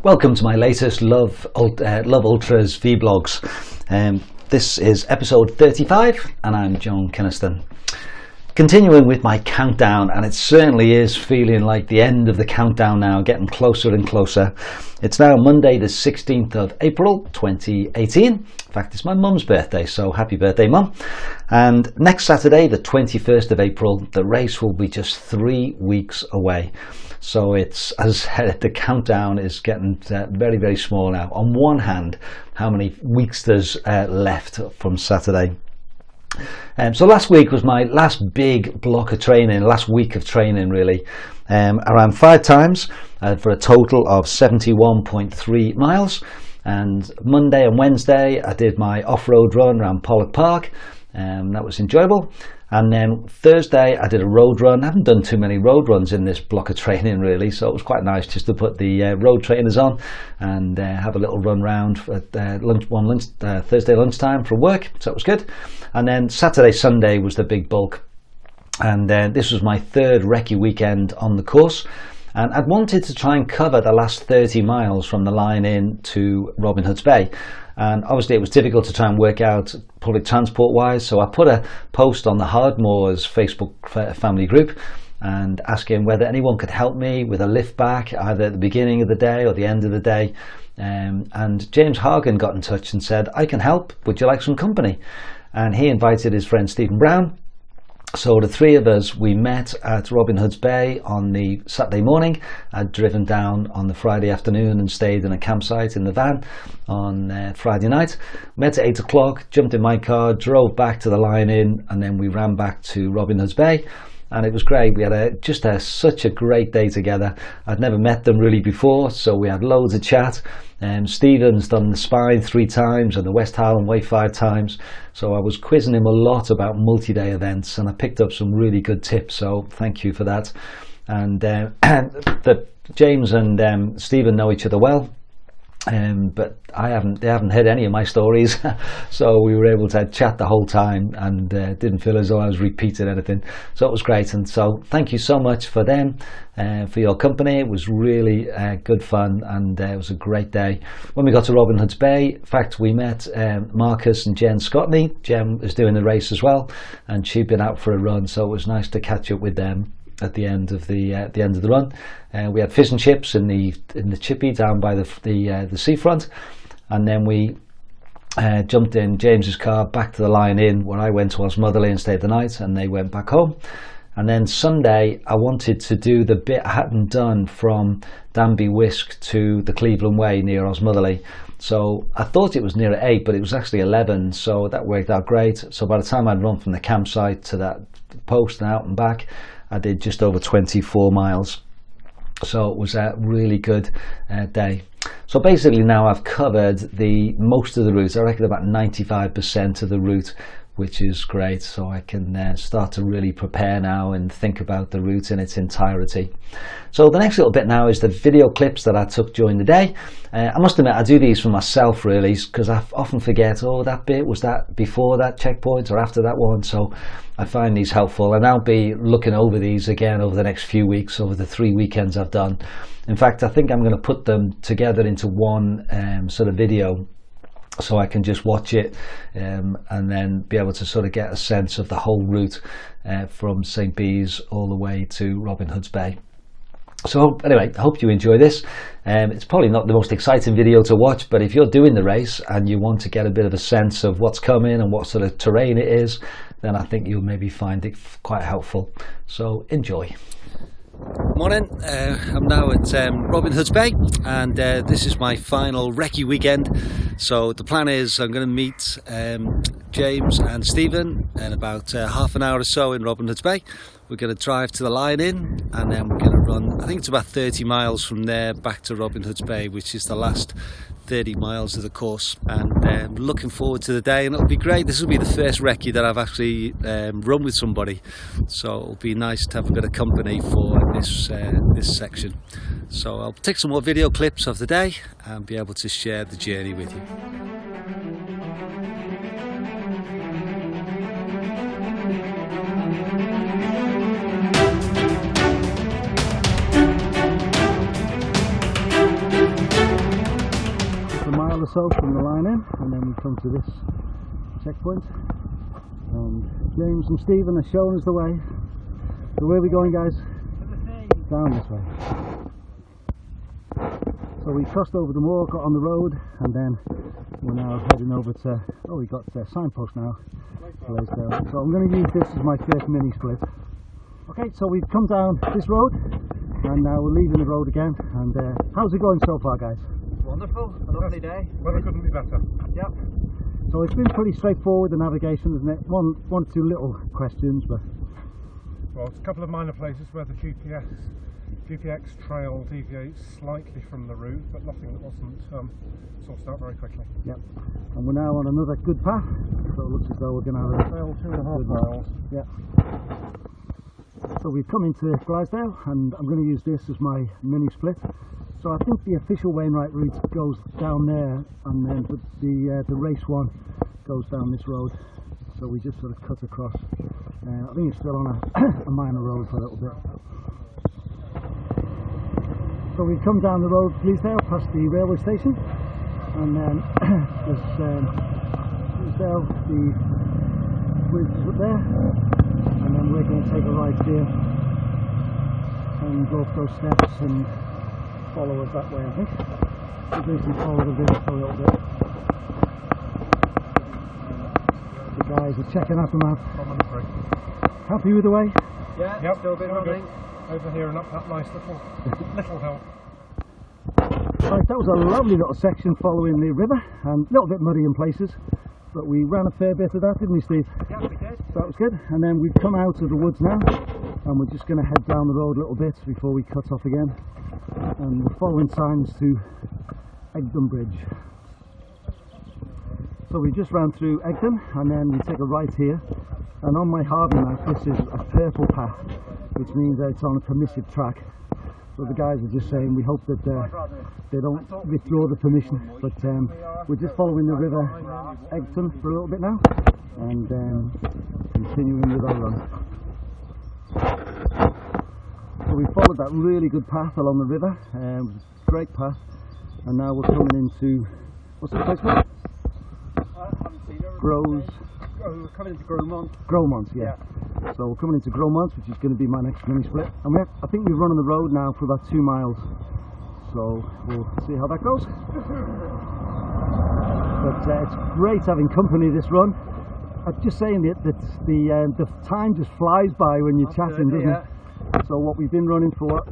Welcome to my latest LOVEUltras vlogs. This is episode 35 and I'm John Kynaston. Continuing with my countdown, and it certainly is feeling like the end of the countdown now, getting closer and closer. It's now Monday the 16th of April 2018. In fact, it's my mum's birthday, so happy birthday, Mum. And next Saturday, the 21st of April, the race will be just 3 weeks away. So it's, as I said, the countdown is getting very, very small now. On one hand, how many weeks there's left from Saturday. So last week was my last big block of training, last week of training really, around 5 times for a total of 71.3 miles. And Monday and Wednesday I did my off-road run around Pollock Park, that was enjoyable. And then Thursday I did a road run. I haven't done too many road runs in this block of training really, so it was quite nice just to put the road trainers on and have a little run round at Thursday lunchtime from work, so it was good. And then Saturday, Sunday was the big bulk, and this was my third recce weekend on the course. And I'd wanted to try and cover the last 30 miles from the line in to Robin Hood's Bay. And obviously it was difficult to try and work out public transport wise, so I put a post on the Hardmoors Facebook family group and asking whether anyone could help me with a lift back either at the beginning of the day or the end of the day. And James Hargan got in touch and said, "I can help, would you like some company?" And he invited his friend Stephen Brown. So the three of us, we met at Robin Hood's Bay on the Saturday morning. I'd driven down on the Friday afternoon and stayed in a campsite in the van on Friday night. Met at 8 o'clock, jumped in my car, drove back to the Lion Inn, and then we ran back to Robin Hood's Bay. And it was great. We had such a great day together. I'd never met them really before, so we had loads of chat. Stephen's done the Spine 3 times and the West Highland Way 5 times, so I was quizzing him a lot about multi-day events, and I picked up some really good tips, so thank you for that. And James and Stephen know each other well, but they haven't heard any of my stories, so we were able to chat the whole time and didn't feel as though I was repeating anything, so it was great. And so thank you so much for them, for your company. It was really good fun, and it was a great day. When we got to Robin Hood's Bay, in fact, we met Marcus and Jen Scotney. Jen was doing the race as well, and she'd been out for a run, so it was nice to catch up with them at the end of the run. We had fish and chips in the chippy down by the seafront, and then we jumped in James's car back to the Lion Inn, where I went to Osmotherley and stayed the night, and they went back home. And then Sunday I wanted to do the bit I hadn't done from Danby Wisk to the Cleveland Way near Osmotherley. So I thought it was near at 8, but it was actually 11, so that worked out great. So by the time I'd run from the campsite to that post and out and back, I did just over 24 miles. So it was a really good day. So basically now I've covered most of the route. I reckon about 95% of the route, which is great. So I can start to really prepare now and think about the route in its entirety. So the next little bit now is the video clips that I took during the day. I must admit I do these for myself really, because I often forget, oh, that bit, was that before that checkpoint or after that one? So I find these helpful, and I'll be looking over these again over the next few weeks, over the 3 weekends I've done. In fact, I think I'm going to put them together into one sort of video, so I can just watch it and then be able to sort of get a sense of the whole route from St. Bees all the way to Robin Hood's Bay. So anyway, I hope you enjoy this. It's probably not the most exciting video to watch, but if you're doing the race and you want to get a bit of a sense of what's coming and what sort of terrain it is, then I think you'll maybe find it quite helpful. So enjoy. Morning, I'm now at Robin Hood's Bay, and this is my final recce weekend. So the plan is I'm going to meet James and Stephen in about half an hour or so in Robin Hood's Bay. We're going to drive to the Lion Inn, and then we're going to run, I think it's about 30 miles from there back to Robin Hood's Bay, which is the last 30 miles of the course. And looking forward to the day, and it'll be great. This will be the first recce that I've actually run with somebody, so it'll be nice to have a bit of company for this section. So I'll take some more video clips of the day and be able to share the journey with you. or so from the line in, and then we come to this checkpoint, and James and Stephen are showing us the way. So where are we going, guys? Down this way. So we crossed over the moor, got on the road, and then we're now heading over to, oh, we got a signpost now, Blaisdell. So I'm going to use this as my first mini split. Okay, so we've come down this road, and now we're leaving the road again. And how's it going so far, guys? Wonderful, a lovely day. Weather couldn't be better. Yep. So it's been pretty straightforward, the navigation, isn't it? One or two little questions, but... Well, it's a couple of minor places where the GPX trail deviates slightly from the route, but nothing that wasn't sorted out very quickly. Yep. And we're now on another good path, so it looks as though we're going to have a Trail 2.5 miles. Yep. So we've come into Blaisdell, and I'm going to use this as my mini split. So I think the official Wainwright route goes down there, and then the race one goes down this road. So we just sort of cut across. I think it's still on a minor road for a little bit. So we've come down the road, Blaisdell, past the railway station, and then there's Blaisdell, the bridge is up there, and then we're going to take a right here and go up those steps and follow us that way, I think. We'll do some follow the river for a little bit. The guys are checking out the map. Happy with the way? Yeah, yep, still been running. Over here and up that nice little hill. Right, that was a lovely little section following the river, and a little bit muddy in places, but we ran a fair bit of that, didn't we, Steve? Yeah, we did. So that was good. And then we've come out of the woods now, and we're just going to head down the road a little bit before we cut off again. And we're following signs to Egdon Bridge. So we just ran through Egdon, and then we take a right here, and on my Harvey map this is a purple path, which means that it's on a permissive track. So the guys are just saying we hope that they don't withdraw the permission, but we're just following the river Egdon for a little bit now, and continuing with our run. So we followed that really good path along the river, great path, and now we're coming into, what's the place called? We're coming into Gromont. Gromont, yeah. So we're coming into Gromont, which is going to be my next mini split. And I think we've run on the road now for about 2 miles. So we'll see how that goes. But it's great having company this run. I'm just saying that the time just flies by when you're chatting, doesn't it? So what we've been running for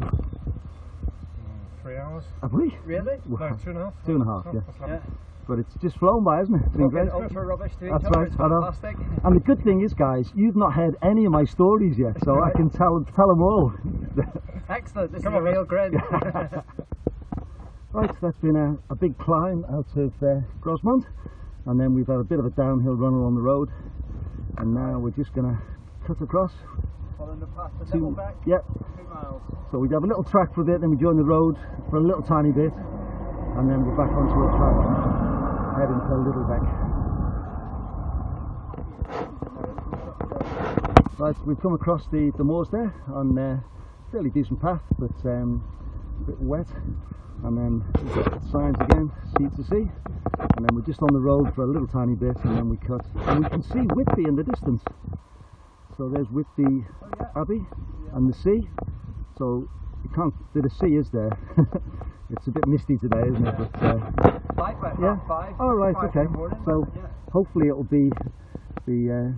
3 hours. Have we? Really? No, 2.5. 2.5, yeah. Yeah. But it's just flown by, hasn't it? It's been great. Ultra rubbish to each That's other. right, It's I know. fantastic. And the good thing is, guys, you've not heard any of my stories yet, so I can tell them all. Excellent. This Come is on, a real grid. Right, so that's been a big climb out of Grosmont, and then we've had a bit of a downhill run along the road, and now we're just going to cut across. Following the path to Littlebeck. Yep. 2 miles. So we have a little track for a bit, then we join the road for a little tiny bit, and then we're back onto a track heading to Littlebeck. Right, so we've come across the moors there on a fairly decent path, but a bit wet, and then we've got signs again, sea to sea, and then we're just on the road for a little tiny bit, and then we cut, and we can see Whitby in the distance. So there's Whitby Abbey and the sea. So you can't, the sea is there. It's a bit misty today, isn't it? But, Light by yeah. 5. Oh right, 5 okay. in the morning, So yeah. hopefully it'll be the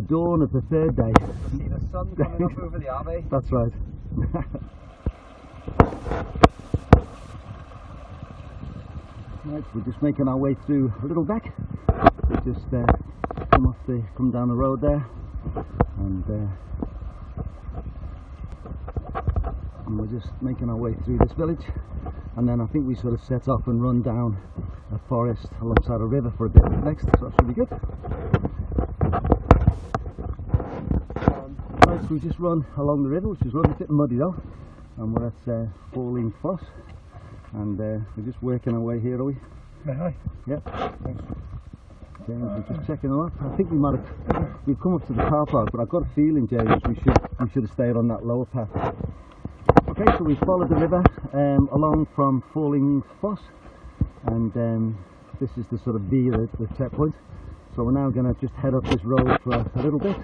dawn of the third day. See the sun coming up over the Abbey. That's right. Right, we're just making our way through Littlebeck. We just come down the road there, and we're just making our way through this village, and then I think we sort of set off and run down a forest alongside a river for a bit next, so that should be good. Right, so we just run along the river, which is a bit muddy though, and we're at Falling Foss, and we're just working our way here, are we? Hi. Yep. James, we're just checking them up. I think we've come up to the car park, but I've got a feeling, James, we should have stayed on that lower path. Okay, so we followed the river along from Falling Foss, and this is the sort of V, the checkpoint. So we're now going to just head up this road for a little bit,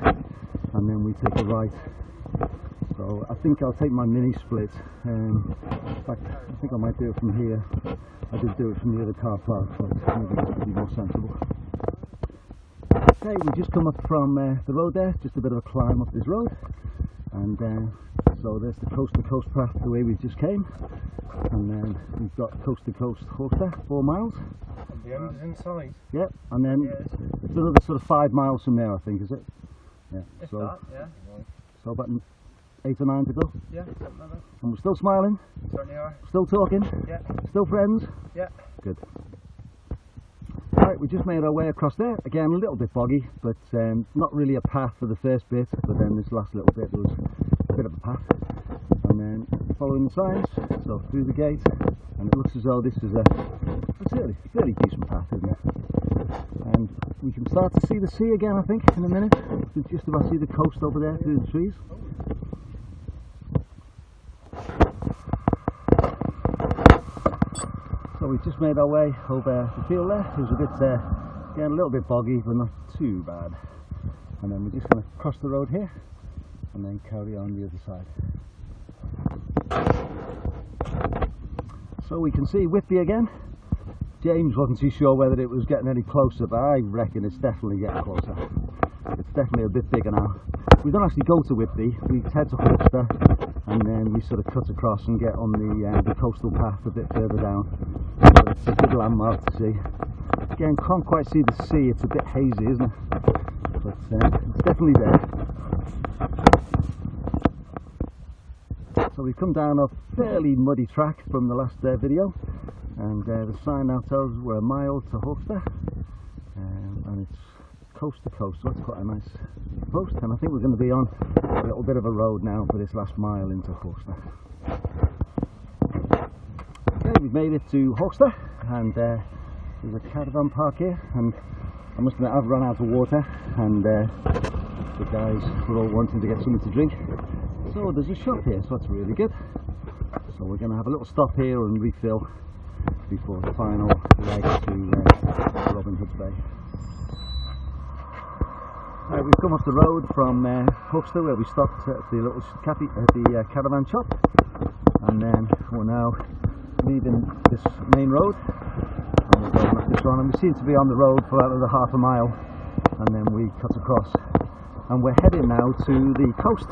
and then we take a right. So I think I'll take my mini split. In fact, I think I might do it from here. I did do it from the other car park, but maybe this would be more sensible. Okay, we just come up from the road there, just a bit of a climb up this road, and so there's the coast to coast path the way we just came, and then we've got coast to coast Horster, 4 miles. And the end is in sight. Yeah, and then it's another sort of 5 miles from there, I think, is it? Yeah. So about 8 or 9 to go. Yeah, something like that. And we're still smiling, Certainly are. still talking, Yeah. still friends. Yeah. Good. Right, we just made our way across there. Again, a little bit boggy, but not really a path for the first bit, but then this last little bit there was a bit of a path. And then following the signs, so through the gate, and it looks as though this is a fairly decent path, isn't it? And we can start to see the sea again, I think, in a minute. You can just about see the coast over there through the trees. So we've just made our way over the field there. It was a bit, again, a little bit boggy, but not too bad. And then we're just going to cross the road here, and then carry on the other side. So we can see Whitby again. James wasn't too sure whether it was getting any closer, but I reckon it's definitely getting closer. It's definitely a bit bigger now. We don't actually go to Whitby, we head to Horster, and then we sort of cut across and get on the coastal path a bit further down. So it's a good landmark to see. Again, can't quite see the sea, it's a bit hazy, isn't it? But it's definitely there. So we've come down a fairly muddy track from the last video, and the sign now tells us we're a mile to Horster, and it's coast to coast, so that's quite a nice post. And I think we're going to be on a little bit of a road now for this last mile into Horster. Okay, we've made it to Horster, and there's a caravan park here, and I must admit I've run out of water, and the guys were all wanting to get something to drink. So there's a shop here, so that's really good. So we're going to have a little stop here and refill before the final leg to Robin Hood's Bay. We've come off the road from Horster, where we stopped at the little caravan shop, and then we're now leaving this main road, and we're going up this one, and we seem to be on the road for about another half a mile, and then we cut across, and we're heading now to the coast.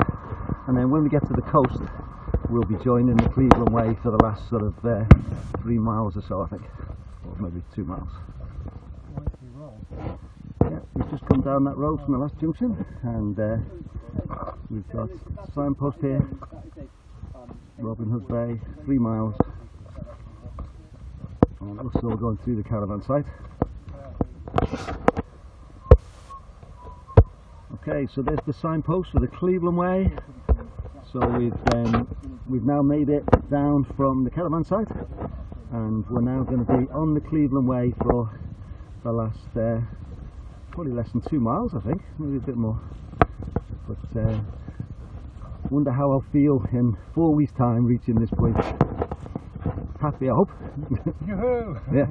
And then when we get to the coast, we'll be joining the Cleveland Way for the last sort of 3 miles or so, I think, or maybe 2 miles. Yeah, we've just come down that road from the last junction, and we've got a signpost here, Robin Hood Bay, 3 miles. And it looks as though we're going through the caravan site. Okay, so there's the signpost for the Cleveland Way. So we've now made it down from the caravan site, and we're now going to be on the Cleveland Way for the last probably less than 2 miles, I think, maybe a bit more. But wonder how I'll feel in 4 weeks' time reaching this point. Happy, I hope. Yoo-hoo! Yeah.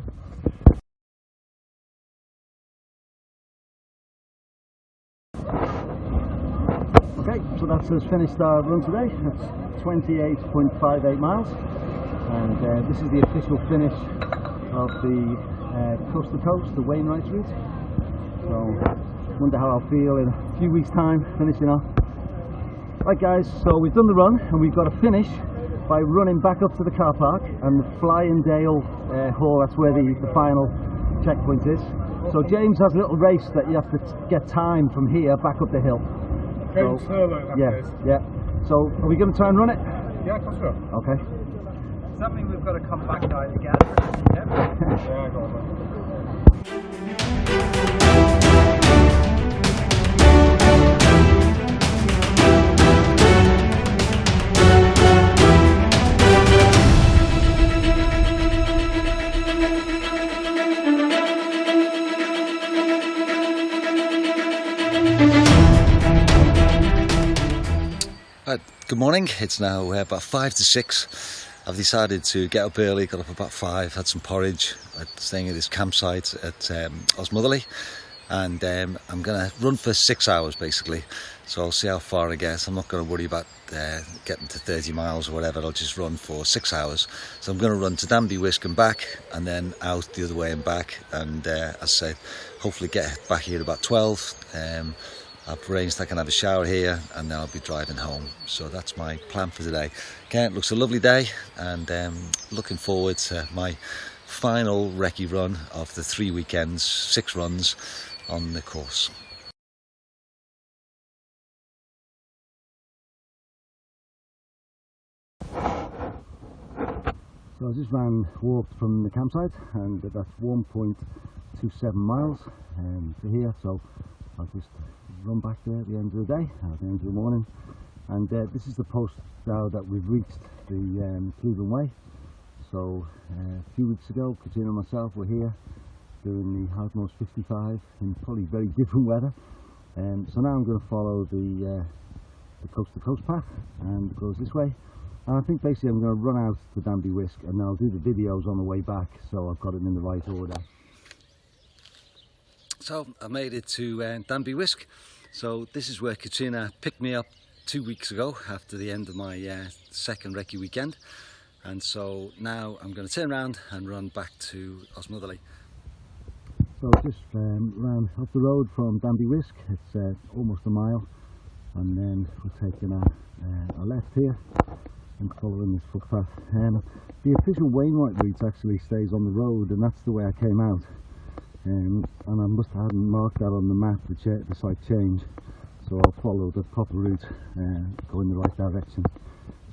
Okay, so that's us finished our run today. That's 28.58 miles, and this is the official finish of the coast to coast, the Wainwright's route. So, wonder how I'll feel in a few weeks' time finishing off. Right guys, so we've done the run, and we've got to finish by running back up to the car park and the Flyingdale Hall. That's where the final checkpoint is. So James has a little race that you have to get time from here back up the hill. James Hurlow, that is. Yeah. So are we going to try and run it? Yeah, of course we are. Okay. Does that mean we've got to come back down again? Yeah, I got it. Good morning. It's now about 5 to 6, I've decided to get up early, got up about 5, had some porridge, staying at this campsite at Osmotherley, and I'm going to run for 6 hours basically, so I'll see how far I get. I'm not going to worry about getting to 30 miles or whatever. I'll just run for 6 hours. So I'm going to run to Danby Wisk and back, and then out the other way and back, and as I said, hopefully get back here about 12. I've arranged I can have a shower here, and then I'll be driving home. So that's my plan for today. Again, it looks a lovely day, and looking forward to my final recce run of the 3 weekends, 6 runs on the course. So I just walked from the campsite, and that's 1.27 miles to here, so I'll just run back there at the end of the day, at the end of the morning. And this is the post now that we've reached the Cleveland Way. So a few weeks ago, Katrina and myself were here doing the Outmost 55 in probably very different weather. So now I'm going to follow the coast to coast path, and it goes this way. And I think basically I'm going to run out to Danby Wisk, and then I'll do the videos on the way back, so I've got it in the right order. So I made it to Danby Wisk. So this is where Katrina picked me up 2 weeks ago after the end of my second recce weekend. And so now I'm going to turn around and run back to Osmotherley. So just round up the road from Danby Wisk, it's almost a mile, and then we're taking a left here and following this footpath. The official Wainwright route actually stays on the road, and that's the way I came out. And I must have hadn't marked that on the map, the slight change, so I'll follow the proper route, go in the right direction.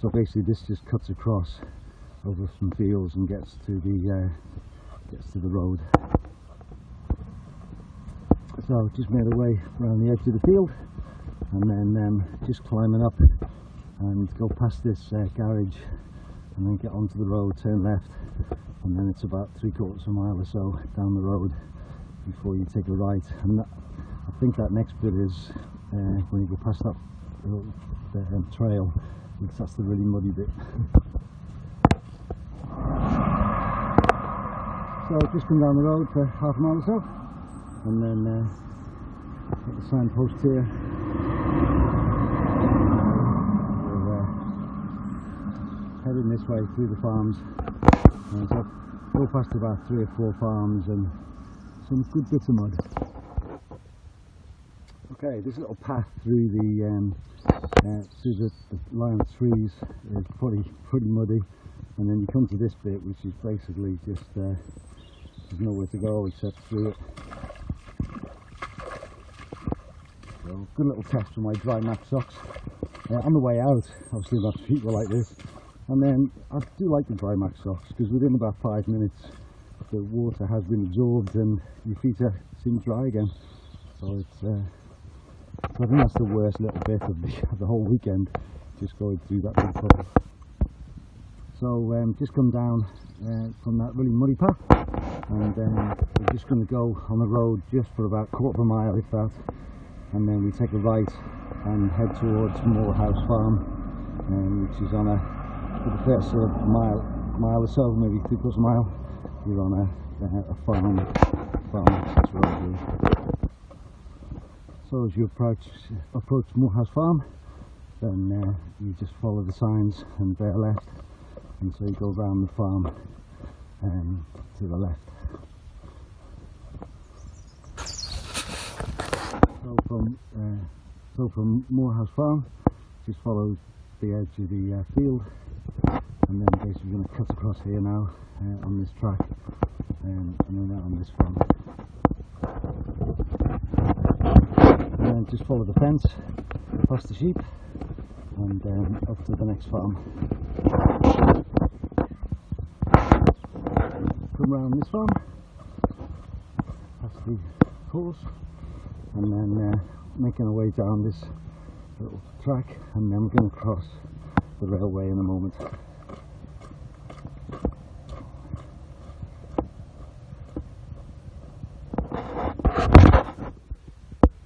So basically this just cuts across over some fields and gets to the road. So just made our way around the edge of the field, and then just climbing up and go past this garage, and then get onto the road, turn left, and then it's about 3/4 mile or so down the road before you take a right. And I think that next bit is when you go past that trail, because that's the really muddy bit. So just come down the road for half a mile or so, and then hit the signpost here. We're heading this way through the farms, and so go past about 3 or 4 farms and some good bits of mud. Okay, this little path through the line of trees is pretty muddy, and then you come to this bit, which is basically just there's nowhere to go except through it. So good little test for my dry mac socks. On the way out, obviously my feet were like this, and then I do like the dry mac socks because within about 5 minutes the water has been absorbed and your feet seem dry again. So it's I think that's the worst little bit of the whole weekend, just going through that little puddle. So just come down from that really muddy path, and we're just going to go on the road just for about 1/4 mile, if that, and then we take a right and head towards Morehouse Farm, which is on for the first sort of mile or so, maybe 3/4 mile, you're on a farm access road here. So as you approach Morehouse Farm, then you just follow the signs and bear left, and so you go round the farm to the left. So from Morehouse Farm, just follow the edge of the field, and then basically you're going to cut across here now on this track, and then out on this farm. And then just follow the fence, past the sheep, and up to the next farm. Come round this farm, past the course, and then making our way down this little track, and then we're going to cross the railway in a moment.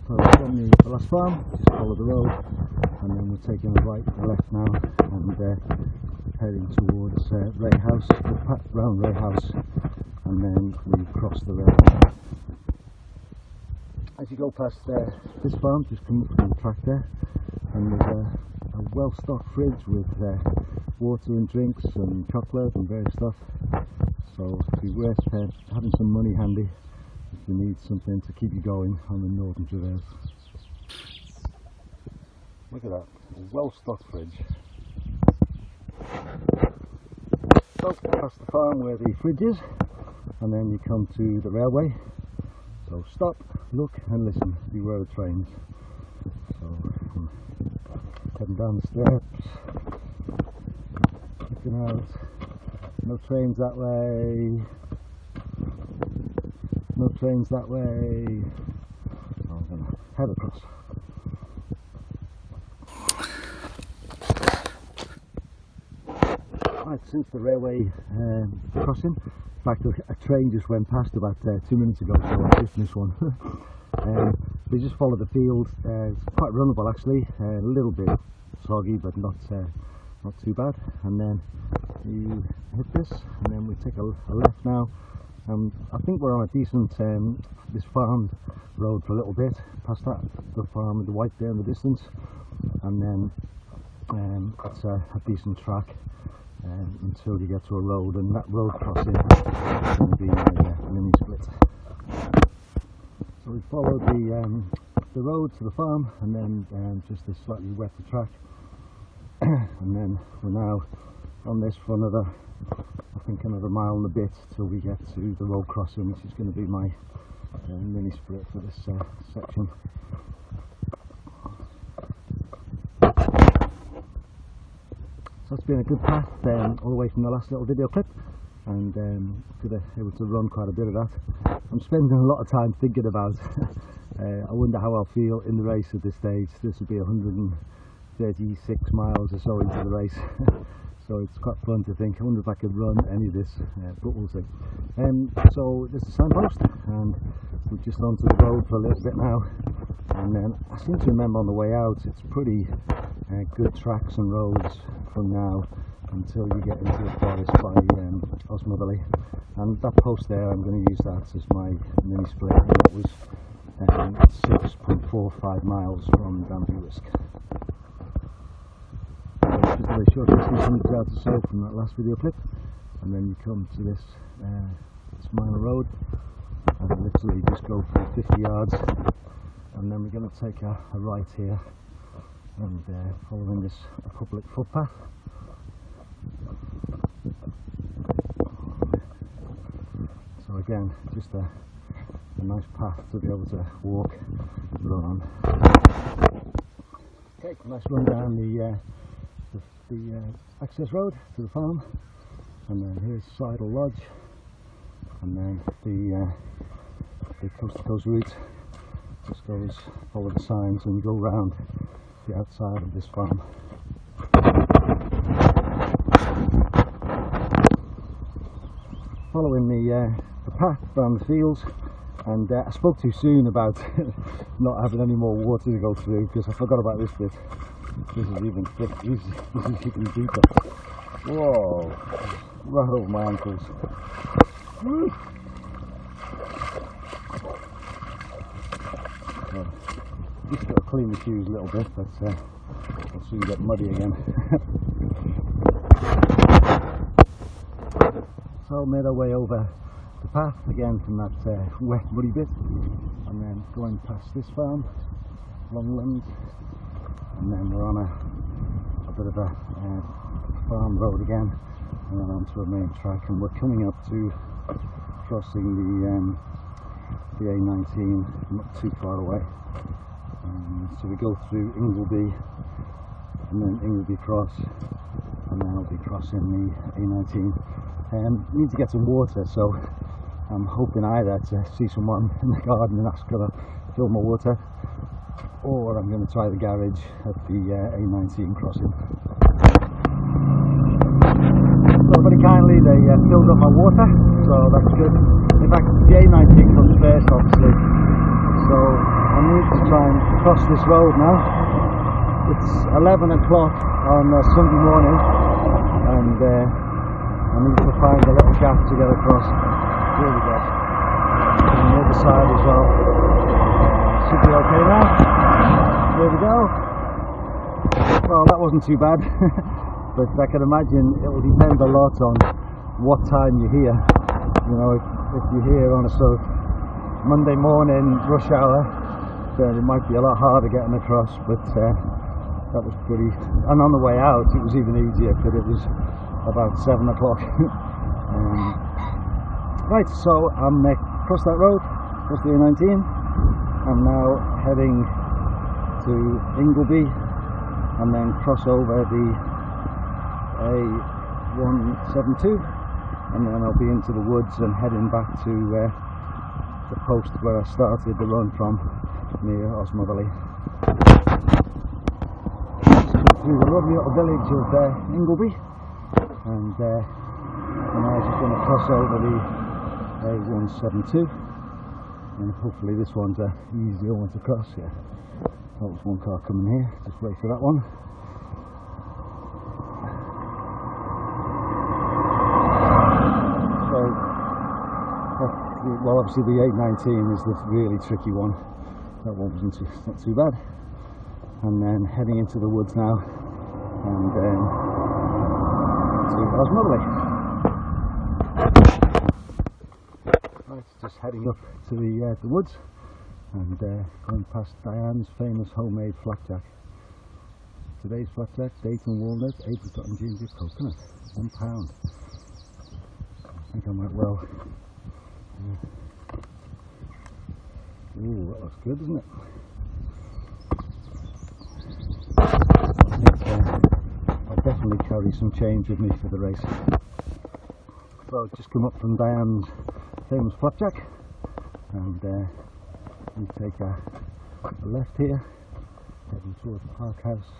So from the last farm, just follow the road, and then we're taking a right and left now, and heading towards Ray House, round Ray House, and then we cross the rail. As you go past this farm, just come up from the track there, and there's a well-stocked fridge with water and drinks and chocolate and various stuff. So it'd be worth having some money handy if you need something to keep you going on the Northern Traverse. Look at that, a well-stocked fridge. So past the farm where the fridge is, and then you come to the railway. So stop, look and listen, beware of trains. So I'm heading down the steps, looking out, no trains that way, no trains that way. So I'm going to head across. Right, since the railway crossing, in fact a train just went past about 2 minutes ago, so I just missed one. We just follow the field. It's quite runnable actually, a little bit soggy but not too bad. And then you hit this, and then we take a left now. I think we're on a decent this farm road for a little bit, past that, the farm with the white there in the distance, and then it's a decent track until you get to a road, and that road crossing is going to be a mini split. So we follow the road to the farm, and then just this slightly wetter track, and then we're now on this for another, I think another mile and a bit till we get to the road crossing, which is going to be my mini split for this section. So it's been a good path all the way from the last little video clip, and able to run quite a bit of that. I'm spending a lot of time thinking about I wonder how I'll feel in the race at this stage. This will be 136 miles or so into the race. So it's quite fun to think, I wonder if I could run any of this, but we'll see. So there's a signpost, and we're just onto the road for a little bit now, and then I seem to remember on the way out it's pretty good tracks and roads from now until you get into the forest by Osmotherley, and that post there, I'm going to use that as my mini split, and that was 6.45 miles from Danbury-Wisk. Just very short distance from the out to south from that last video clip, and then you come to this minor road, and literally just go for 50 yards, and then we're going to take a right here, and following this public footpath. So again, just a nice path to be able to walk and run on. Okay, nice run down the access road to the farm, and then here's Sidle Lodge, and then the coast to coast route just goes, follow the signs and go round the outside of this farm. Following the path down the fields, and I spoke too soon about not having any more water to go through, because I forgot about this bit. This is even deeper. Whoa, right over my ankles. Woo. So, just got to clean the shoes a little bit, but I'll soon get muddy again. So made our way over the path again from that wet muddy bit, and then going past this farm, Longland, and then we're on a bit of a farm road again, and then onto a main track, and we're coming up to crossing the A19, not too far away. So we go through Ingleby, and then Ingleby Cross, and then I'll be crossing the A19. Need to get some water, so I'm hoping either to see someone in the garden and ask her to fill my water, or I'm going to try the garage at the A19 crossing. So very kindly they filled up my water, so that's good. In fact the A19 comes first obviously, so I need to try and cross this road now. It's 11 o'clock on Sunday morning, and find a little gap to get across. Here we go. On the other side as well. Should be okay now. Here we go. Well, that wasn't too bad. But I can imagine it will depend a lot on what time you're here. You know, if you're here on a sort of Monday morning rush hour, then it might be a lot harder getting across, but that was pretty, and on the way out it was even easier because it was about 7 o'clock. Right, so I'm across that road, across the A19. I'm now heading to Ingleby and then cross over the A172, and then I'll be into the woods and heading back to the post where I started the run from, near Osmotherley. Through the lovely little village of Ingleby, and now I'm just going to cross over the A172, and hopefully this one's an easier one to cross. Yeah, that was one car coming here, just wait for that one. So, well, obviously the A19 is the really tricky one. That one wasn't not too bad. And then heading into the woods now, and to Osmotherley. Right, just heading up to the woods, and going past Diane's famous homemade flapjack. Today's flapjack, date and walnut, apricot and ginger coconut, £1. I think I might well. Ooh, that looks good, doesn't it? I'll definitely carry some change with me for the race. So I've just come up from Diane's famous flapjack, and we take a left here, heading towards the Park House,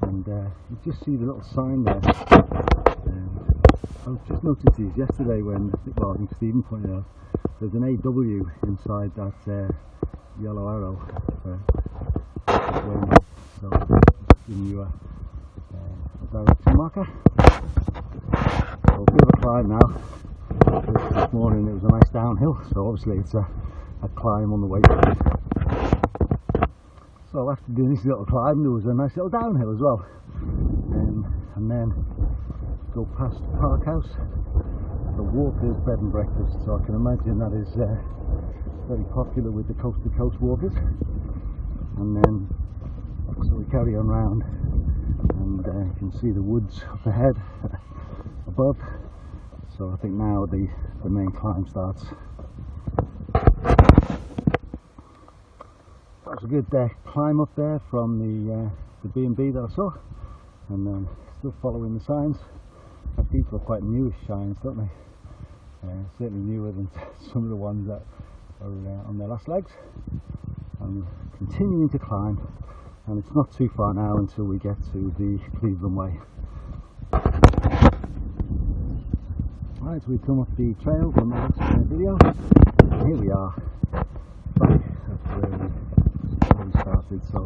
and you just see the little sign there. I just noticed these yesterday when, well, I think Stephen pointed out, there's an AW inside that yellow arrow. So giving you a direction marker. So a bit of a climb now. This morning it was a nice downhill, so obviously it's a climb on the way through. So after doing this little climb there was a nice little downhill as well. And then go past the Park House, the Walkers bed and breakfast, so I can imagine that is very popular with the coast to coast walkers. And then so we carry on round, and you can see the woods up ahead above, so I think now the main climb starts. That was a good climb up there from the B&B that I saw, and then still following the signs. People are quite newish signs, don't they? Certainly newer than some of the ones that are on their last legs. I'm continuing to climb, and it's not too far now until we get to the Cleveland Way. Right, so we've come up the trail from the last video. Here we are, back at where we started. So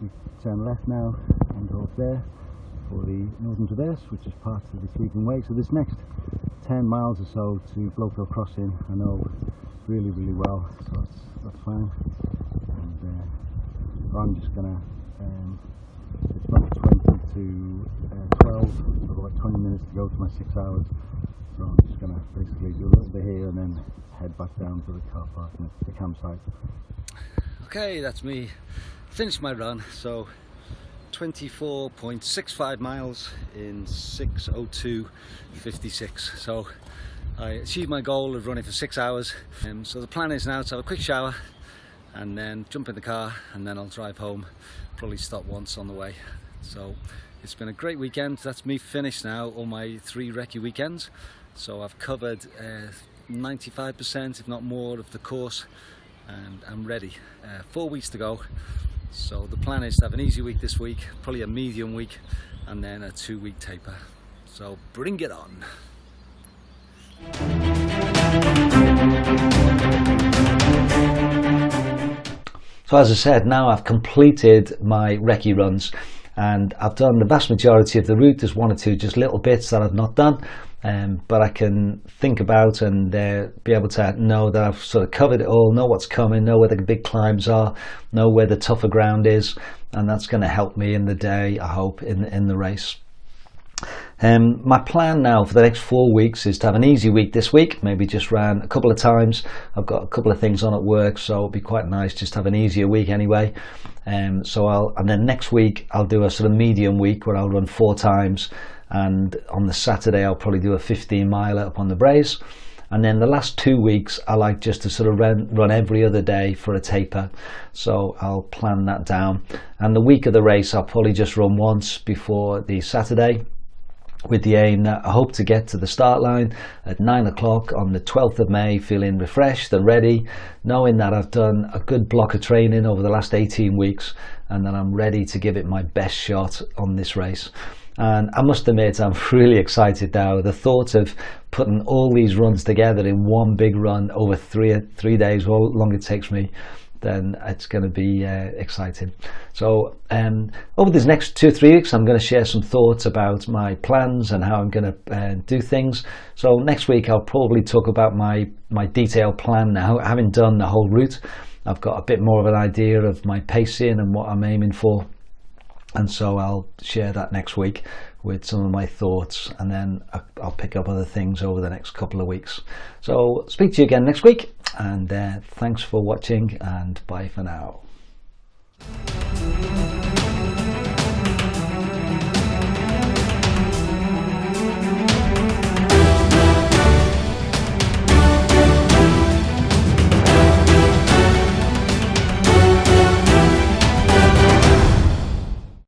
we turn left now and go up there for the Northern Traverse, which is part of the Cleveland Way. So this next 10 miles or so to Blowfield Crossing I know really well, so that's fine. And I'm just gonna it's about 20 to 12, so about 20 minutes to go to my 6 hours, so I'm just gonna basically do a little bit here and then head back down to the car park and the campsite. Okay, that's me finished my run. So 24.65 miles in 6:02:56. So I achieved my goal of running for 6 hours. So the plan is now to have a quick shower and then jump in the car, and then I'll drive home, probably stop once on the way. So it's been a great weekend. That's me finished now, all my 3 recce weekends. So I've covered 95%, if not more, of the course, and I'm ready. 4 weeks to go. So the plan is to have an easy week this week, probably a medium week, and then a 2-week taper. So bring it on. So as I said, now I've completed my recce runs. and I've done the vast majority of the route. There's one or two just little bits that I've not done, but I can think about and be able to know that I've sort of covered it all, know what's coming, know where the big climbs are, know where the tougher ground is, and that's going to help me in the day, I hope, in the race. My plan now for the next 4 weeks is to have an easy week this week, maybe just run a couple of times. I've got a couple of things on at work, so it'll be quite nice just to have an easier week anyway. And then next week I'll do a sort of medium week where I'll run 4 times, and on the Saturday I'll probably do a 15 miler up on the Braes. And then the last 2 weeks I like just to sort of run every other day for a taper, so I'll plan that down. And the week of the race I'll probably just run once before the Saturday, with the aim that I hope to get to the start line at 9 o'clock on the 12th of May feeling refreshed and ready, knowing that I've done a good block of training over the last 18 weeks and that I'm ready to give it my best shot on this race. And I must admit, I'm really excited now. The thought of putting all these runs together in one big run over three days, how long it takes me, then it's going to be exciting. So over these next 2 or 3 weeks I'm going to share some thoughts about my plans and how I'm going to do things. So next week I'll probably talk about my detailed plan now. Having done the whole route, I've got a bit more of an idea of my pacing and what I'm aiming for, and so I'll share that next week with some of my thoughts, and then I'll pick up other things over the next couple of weeks. So speak to you again next week, and thanks for watching, and bye for now.